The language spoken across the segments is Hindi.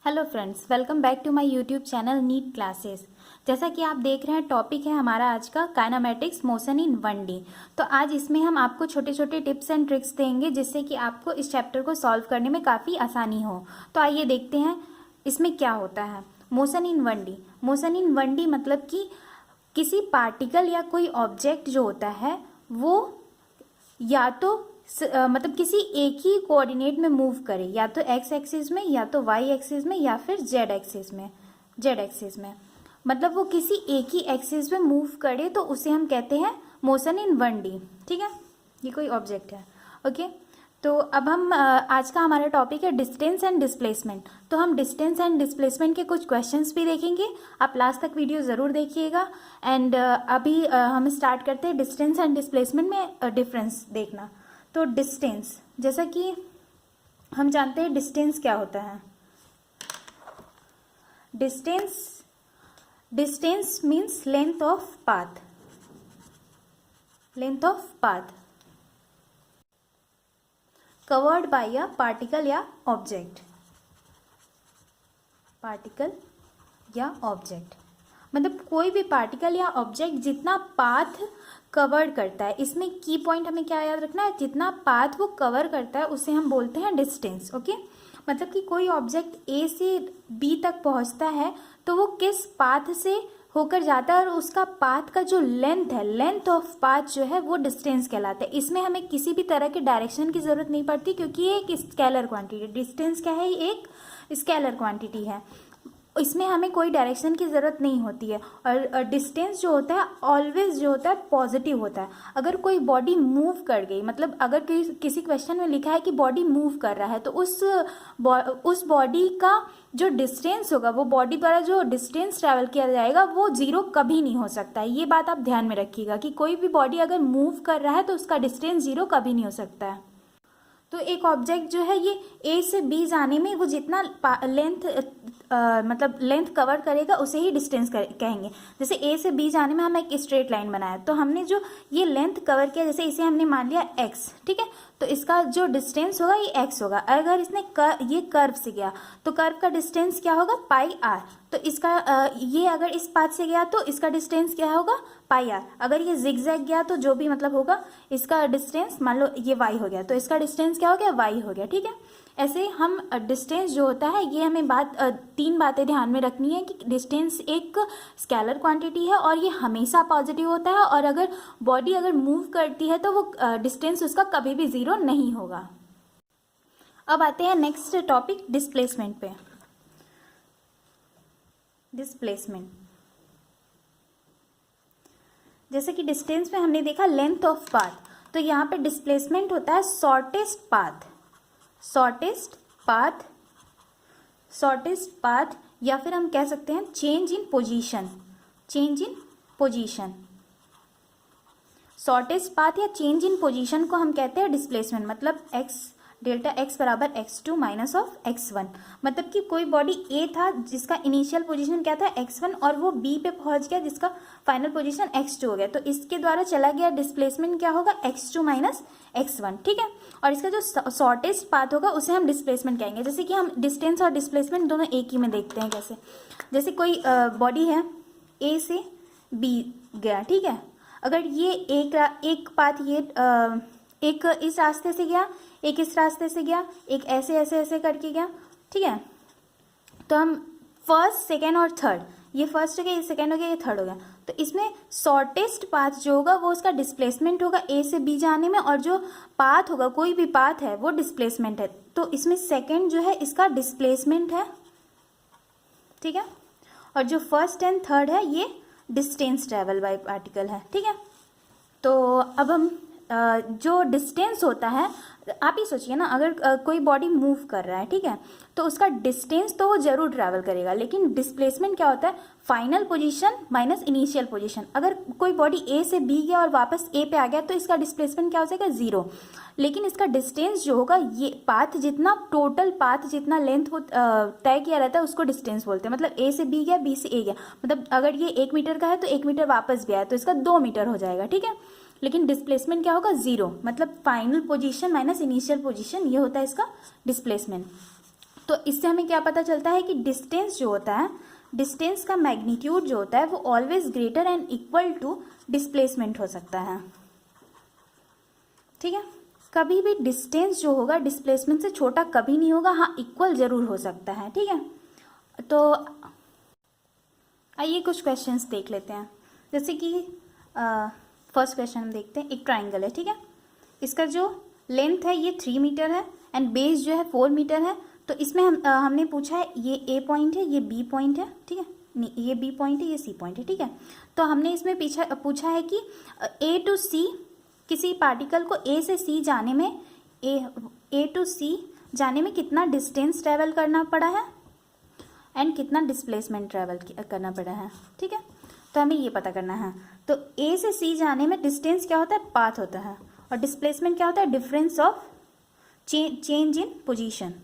Hello friends, welcome back to my YouTube channel NEET classes. जैसा कि आप देख रहे हैं, टॉपिक है हमारा आज का काइनेमेटिक्स मोशन इन 1D। तो आज इसमें हम आपको छोटे छोटे टिप्स एंड ट्रिक्स देंगे जिससे कि आपको इस चैप्टर को सॉल्व करने में काफ़ी आसानी हो। तो आइए देखते हैं इसमें क्या होता है। Motion in 1D। Motion in 1D मतलब कि किसी पार्टिकल या कोई ऑब्जेक्ट जो होता है वो या तो मतलब किसी एक ही कोऑर्डिनेट में मूव करे, या तो एक्स एक्सिस में, या तो वाई एक्सिस में, या फिर जेड एक्सिस में। मतलब वो किसी एक ही एक्सिस में मूव करे तो उसे हम कहते हैं मोशन इन 1D। ठीक है, ये कोई ऑब्जेक्ट है। ओके, तो अब हम आज का हमारा टॉपिक है डिस्टेंस एंड डिस्प्लेसमेंट। तो हम डिस्टेंस एंड डिस्प्लेसमेंट के कुछ क्वेश्चंस भी देखेंगे। आप लास्ट तक वीडियो ज़रूर देखिएगा। एंड अभी हम स्टार्ट करते हैं डिस्टेंस एंड डिस्प्लेसमेंट में डिफरेंस देखना। तो डिस्टेंस, जैसा कि हम जानते हैं डिस्टेंस क्या होता है। Distance means length of path. Covered by a particle या ऑब्जेक्ट। मतलब कोई भी पार्टिकल या ऑब्जेक्ट जितना पाथ कवर करता है, इसमें की पॉइंट हमें क्या याद रखना है, जितना पाथ वो कवर करता है उसे हम बोलते हैं डिस्टेंस। ओके, मतलब कि कोई ऑब्जेक्ट ए से बी तक पहुंचता है तो वो किस पाथ से होकर जाता है और उसका पाथ का जो लेंथ है, लेंथ ऑफ पाथ जो है वो डिस्टेंस कहलाता है। इसमें हमें किसी भी तरह के डायरेक्शन की जरूरत नहीं पड़ती क्योंकि ये एक स्केलर क्वांटिटी, डिस्टेंस क्या है, एक स्केलर क्वांटिटी है। इसमें हमें कोई डायरेक्शन की ज़रूरत नहीं होती है। और डिस्टेंस जो होता है ऑलवेज जो होता है पॉजिटिव होता है। अगर कोई बॉडी मूव कर गई, मतलब अगर किसी क्वेश्चन में लिखा है कि बॉडी मूव कर रहा है तो उस बॉडी का जो डिस्टेंस होगा, वो बॉडी द्वारा जो डिस्टेंस ट्रैवल किया जाएगा वो जीरो कभी नहीं हो सकता है। ये बात आप ध्यान में रखिएगा कि कोई भी बॉडी अगर मूव कर रहा है तो उसका डिस्टेंस जीरो कभी नहीं हो सकता है। तो एक ऑब्जेक्ट जो है ये ए से बी जाने में वो जितना लेंथ कवर करेगा उसे ही डिस्टेंस कहेंगे। जैसे ए से बी जाने में हम एक स्ट्रेट लाइन बनाया तो हमने जो ये लेंथ कवर किया, जैसे इसे हमने मान लिया एक्स, ठीक है, तो इसका जो डिस्टेंस होगा ये एक्स होगा। अगर इसने ये कर्व से गया तो कर्व का डिस्टेंस क्या होगा, पाई आर। तो इसका ये अगर इस पाथ से गया तो इसका डिस्टेंस क्या होगा, पाई आर। अगर ये जिगजैग गया तो जो भी मतलब होगा इसका डिस्टेंस, मान लो ये वाई हो गया तो इसका डिस्टेंस क्या हो गया, वाई हो गया। ठीक है, ऐसे हम डिस्टेंस जो होता है ये हमें तीन बातें ध्यान में रखनी है कि डिस्टेंस एक स्केलर क्वांटिटी है और ये हमेशा पॉजिटिव होता है, और अगर बॉडी अगर मूव करती है तो वो डिस्टेंस उसका कभी भी जीरो नहीं होगा। अब आते हैं नेक्स्ट टॉपिक डिस्प्लेसमेंट पे। डिस्प्लेसमेंट, जैसे कि डिस्टेंस में हमने देखा लेंथ ऑफ पाथ, तो यहाँ पे डिस्प्लेसमेंट होता है शॉर्टेस्ट पाथ, या फिर हम कह सकते हैं change in position. Shortest path या चेंज इन पोजीशन को हम कहते हैं डिस्प्लेसमेंट। मतलब डेल्टा एक्स बराबर x2 माइनस ऑफ x1। मतलब कि कोई बॉडी ए था जिसका इनिशियल पोजीशन क्या था, x1, और वो बी पे पहुंच गया जिसका फाइनल पोजीशन x2 हो गया, तो इसके द्वारा चला गया डिस्प्लेसमेंट क्या होगा, x2 माइनस x1। ठीक है, और इसका जो शॉर्टेस्ट पाथ होगा उसे हम डिस्प्लेसमेंट कहेंगे। जैसे कि हम डिस्टेंस और डिस्प्लेसमेंट दोनों एक ही में देखते हैं। कैसे, जैसे कोई बॉडी है ए से बी गया, ठीक है, अगर ये एक पाथ ये एक इस रास्ते से गया, एक इस रास्ते से गया, एक ऐसे ऐसे ऐसे करके गया, ठीक है, तो हम फर्स्ट, सेकेंड और थर्ड, ये फर्स्ट हो गया, ये सेकेंड हो गया, ये थर्ड हो गया, तो इसमें शॉर्टेस्ट पाथ जो होगा वो उसका डिस्प्लेसमेंट होगा ए से बी जाने में, और जो पाथ होगा, कोई भी पाथ है वो डिस्प्लेसमेंट है। तो इसमें सेकेंड जो है इसका डिस्प्लेसमेंट है, ठीक है, और जो फर्स्ट एंड थर्ड है ये डिस्टेंस ट्रेवल बाय पार्टिकल है। ठीक है, तो अब हम जो डिस्टेंस होता है, आप ही सोचिए ना, अगर कोई बॉडी मूव कर रहा है, ठीक है, तो उसका डिस्टेंस तो वो जरूर ट्रैवल करेगा, लेकिन डिस्प्लेसमेंट क्या होता है, final position minus initial position. अगर कोई बॉडी ए से बी गया और वापस ए पे आ गया तो इसका डिस्प्लेसमेंट क्या हो जाएगा, जीरो। लेकिन इसका डिस्टेंस जो होगा, ये पाथ जितना, टोटल पाथ जितना लेंथ वो तय किया रहता है उसको डिस्टेंस बोलते हैं। मतलब ए से बी गया, बी से ए गया, मतलब अगर ये 1 मीटर का है तो 1 मीटर वापस भी आया तो इसका 2 मीटर हो जाएगा। ठीक है, लेकिन डिस्प्लेसमेंट क्या होगा, जीरो। मतलब final position minus initial position, ये होता है इसका डिस्प्लेसमेंट। तो इससे हमें क्या पता चलता है कि डिस्टेंस जो होता है, डिस्टेंस का मैग्नीट्यूड जो होता है वो always greater and equal to displacement हो सकता है। ठीक है, कभी भी डिस्टेंस जो होगा डिस्प्लेसमेंट से छोटा कभी नहीं होगा, हाँ इक्वल जरूर हो सकता है। ठीक है, तो आइए कुछ क्वेश्चंस देख लेते हैं। जैसे कि फर्स्ट क्वेश्चन हम देखते हैं, एक ट्राइंगल है। ठीक है, इसका जो लेंथ है ये 3 मीटर है एंड बेस जो है 4 मीटर है। तो इसमें हमने पूछा है ये ए पॉइंट है, ये बी पॉइंट है। ठीक है, नहीं ये बी पॉइंट है, ये सी पॉइंट है। ठीक है, तो हमने इसमें पूछा है कि ए टू सी, किसी पार्टिकल को ए से सी जाने में, ए टू सी जाने में कितना डिस्टेंस ट्रेवल करना पड़ा है एंड कितना डिस्प्लेसमेंट ट्रेवल करना पड़ा है। ठीक है, तो हमें ये पता करना है। तो ए से सी जाने में डिस्टेंस क्या होता है, पाथ होता है, और डिस्प्लेसमेंट क्या होता है, difference of change in position.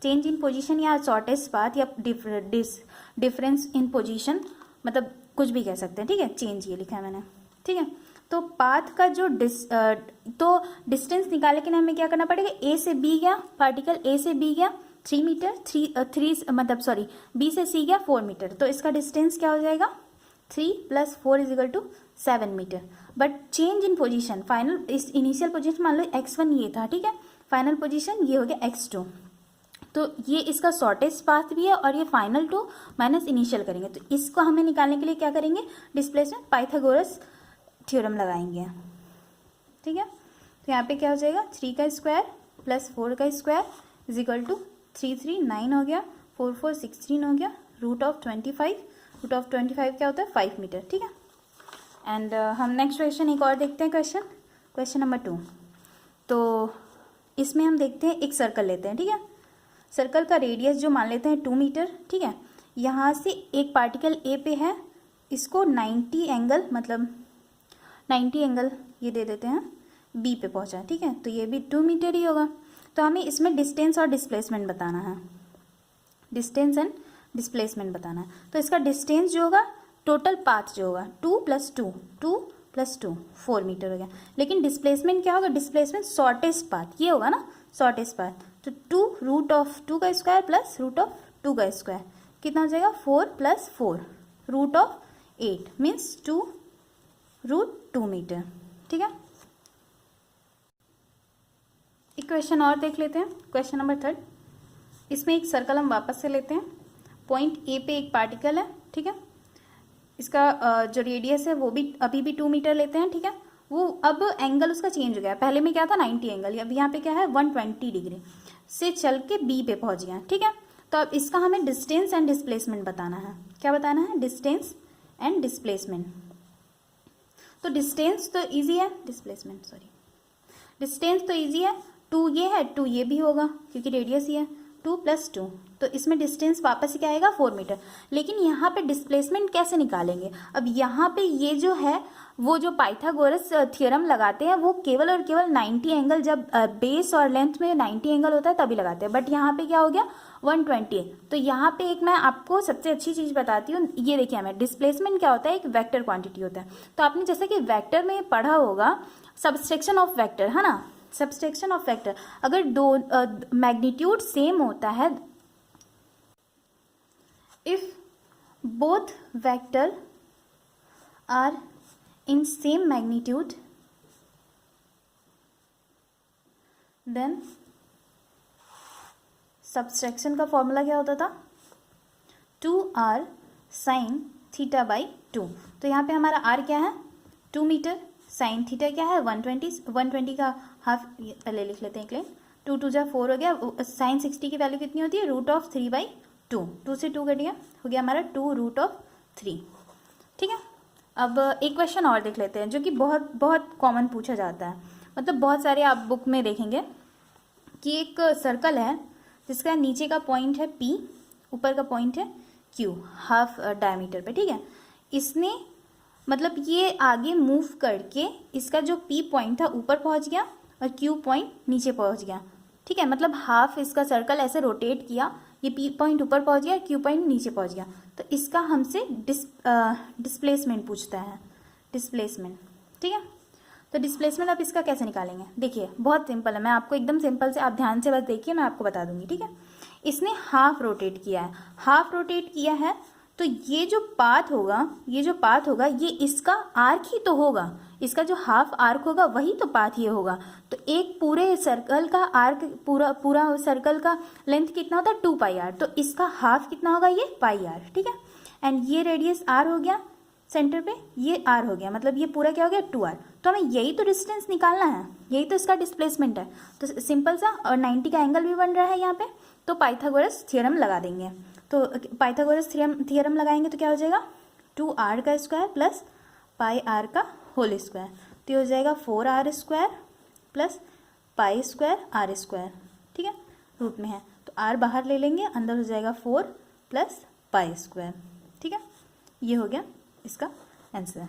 Change in position या शॉर्टेस्ट पाथ या डिफरेंस इन पोजीशन, मतलब कुछ भी कह सकते हैं। ठीक है, चेंज ये लिखा है मैंने। ठीक है, तो पाथ का जो तो डिस्टेंस निकालने के लिए हमें क्या करना पड़ेगा, ए से बी गया, पार्टिकल ए से बी गया 3 मीटर, मतलब सॉरी बी से सी गया 4 मीटर, तो इसका डिस्टेंस क्या हो जाएगा 3 + 4 = 7 metre. But change in position, final इस इनिशियल पोजीशन मान लो x1 ये था। ठीक है, फाइनल पोजीशन ये हो गया x2, तो ये इसका शॉर्टेस्ट पाथ भी है और ये फाइनल टू माइनस इनिशियल करेंगे। तो इसको हमें निकालने के लिए क्या करेंगे, डिस्प्लेसमेंट पाइथागोरस थ्योरम लगाएंगे। ठीक है, तो यहाँ पे क्या हो जाएगा 3 का स्क्वायर + 4 का स्क्वायर = 3 3 9 हो गया, 4 4 16 हो गया, √25, √25 क्या होता है 5 मीटर। ठीक है, एंड हम नेक्स्ट क्वेश्चन एक और देखते हैं, क्वेश्चन नंबर 2। तो इसमें हम देखते हैं, एक सर्कल लेते हैं। ठीक है, सर्कल का रेडियस जो मान लेते हैं 2 मीटर। ठीक है, यहाँ से एक पार्टिकल ए पे है, इसको 90 एंगल, मतलब 90 एंगल ये दे देते हैं, बी पे पहुँचा। ठीक है, तो ये भी 2 मीटर ही होगा। तो हमें इसमें डिस्टेंस और डिस्प्लेसमेंट बताना है, डिस्टेंस एंड डिस्प्लेसमेंट बताना है। तो इसका डिस्टेंस जो होगा, टोटल पाथ जो होगा 2 + 2 2 + 2 4 मीटर हो गया। लेकिन डिस्प्लेसमेंट क्या होगा, डिस्प्लेसमेंट शॉर्टेस्ट पाथ ये होगा ना, शॉर्टेस्ट पाथ। तो 2 √2 का स्क्वायर + √2 का स्क्वायर कितना हो जाएगा 4 + 4 √8 मीन्स 2 √2 मीटर। ठीक है, एक क्वेश्चन और देख लेते हैं, क्वेश्चन नंबर 3। इसमें एक सर्कल हम वापस से लेते हैं, पॉइंट ए पे एक पार्टिकल है। ठीक है, इसका जो रेडियस है वो भी अभी भी 2 मीटर लेते हैं। ठीक है, वो अब एंगल उसका चेंज हो गया, पहले में क्या था 90 एंगल, अब यहाँ पे क्या है 120 डिग्री से चल के बी पे पहुंच गया। ठीक है, तो अब इसका हमें डिस्टेंस एंड डिस्प्लेसमेंट बताना है। क्या बताना है, डिस्टेंस एंड डिस्प्लेसमेंट। तो डिस्टेंस तो ईजी है, डिस्टेंस तो ईजी है, 2 ये है 2 ये भी होगा क्योंकि रेडियस ही है, 2 + 2, तो इसमें डिस्टेंस वापस क्या आएगा 4 मीटर। लेकिन यहाँ पे डिस्प्लेसमेंट कैसे निकालेंगे, अब यहाँ पे ये जो है वो जो पाइथागोरस थ्योरम लगाते हैं वो केवल और केवल 90 एंगल, जब बेस और लेंथ में 90 एंगल होता है तभी लगाते हैं। बट यहाँ पे क्या हो गया 120। तो यहाँ पे एक मैं आपको सबसे अच्छी चीज़ बताती हूँ, ये देखिए हमें डिस्प्लेसमेंट क्या होता है, एक वेक्टर क्वांटिटी होता है। तो आपने जैसा कि वेक्टर में पढ़ा होगा सब्सट्रैक्शन ऑफ वेक्टर, है ना, सब्सट्रैक्शन ऑफ वेक्टर। अगर दो मैग्नीट्यूड सेम होता है, if both vector are in same magnitude then subtraction का फॉर्मूला क्या होता था 2r sin θ/2। तो यहाँ पे हमारा r क्या है 2 मीटर, साइन थीटा क्या है 120 का हाफ पहले लिख लेते हैं एक लाइन, 2 2 जा 4 हो गया, साइन 60 की वैल्यू कितनी होती है √3/2, 2 से 2 कट गया, हो गया हमारा 2√3। ठीक है, अब एक क्वेश्चन और देख लेते हैं जो कि बहुत बहुत कॉमन पूछा जाता है, मतलब बहुत सारे आप बुक में देखेंगे कि एक सर्कल है जिसका नीचे का पॉइंट है P, ऊपर का पॉइंट है Q, हाफ डायमीटर पे। ठीक है, इसने मतलब ये आगे मूव करके इसका जो P पॉइंट था ऊपर पहुंच गया और Q पॉइंट नीचे पहुंच गया। ठीक है, मतलब हाफ इसका सर्कल ऐसे रोटेट किया, ये P पॉइंट ऊपर पहुंच गया, Q पॉइंट नीचे पहुंच गया। तो इसका हमसे डिस्प्लेसमेंट पूछता है, डिस्प्लेसमेंट। ठीक है, तो डिस्प्लेसमेंट आप इसका कैसे निकालेंगे, देखिए बहुत सिंपल है, मैं आपको एकदम सिंपल से, आप ध्यान से बस देखिए, मैं आपको बता दूंगी। ठीक है, इसने हाफ रोटेट किया है, हाफ रोटेट किया है, तो ये जो पाथ होगा ये इसका आर्क ही तो होगा, इसका जो हाफ आर्क होगा वही तो पाथ ये होगा। तो एक पूरे सर्कल का आर्क, पूरा सर्कल का लेंथ कितना होता है 2 पाई आर, तो इसका हाफ कितना होगा ये पाई आर, ठीक है। एंड ये रेडियस आर हो गया सेंटर पे, ये आर हो गया, मतलब ये पूरा क्या हो गया 2r। तो हमें यही तो डिस्टेंस निकालना है, यही तो इसका डिस्प्लेसमेंट है। तो सिंपल सा, और 90 का एंगल भी बन रहा है यहाँ पे, तो पाइथागोरस थ्योरम लगा देंगे। तो पाइथागोरस थ्योरम लगाएंगे तो क्या हो जाएगा 2r का स्क्वायर प्लस पाई आर का होल स्क्वायर, तो ये हो जाएगा 4r square plus pi square r square, ठीक है, रूट में है तो r बाहर ले लेंगे, अंदर हो जाएगा 4 प्लस पाई स्क्वायर, ठीक है। ये हो गया इसका आंसर।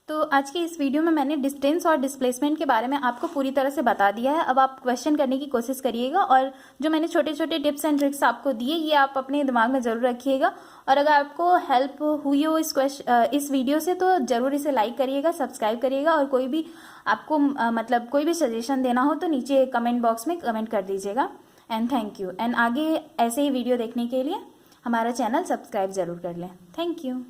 तो आज के इस वीडियो में मैंने डिस्टेंस और डिस्प्लेसमेंट के बारे में आपको पूरी तरह से बता दिया है। अब आप क्वेश्चन करने की कोशिश करिएगा, और जो मैंने छोटे छोटे टिप्स एंड ट्रिक्स आपको दिए ये आप अपने दिमाग में ज़रूर रखिएगा। और अगर आपको हेल्प हुई हो इस वीडियो से तो ज़रूर इसे लाइक करिएगा, सब्सक्राइब करिएगा, और कोई भी आपको मतलब कोई भी सजेशन देना हो तो नीचे कमेंट बॉक्स में कमेंट कर दीजिएगा। And thank you. एंड आगे ऐसे ही वीडियो देखने के लिए हमारा चैनल सब्सक्राइब ज़रूर कर लें। Thank you.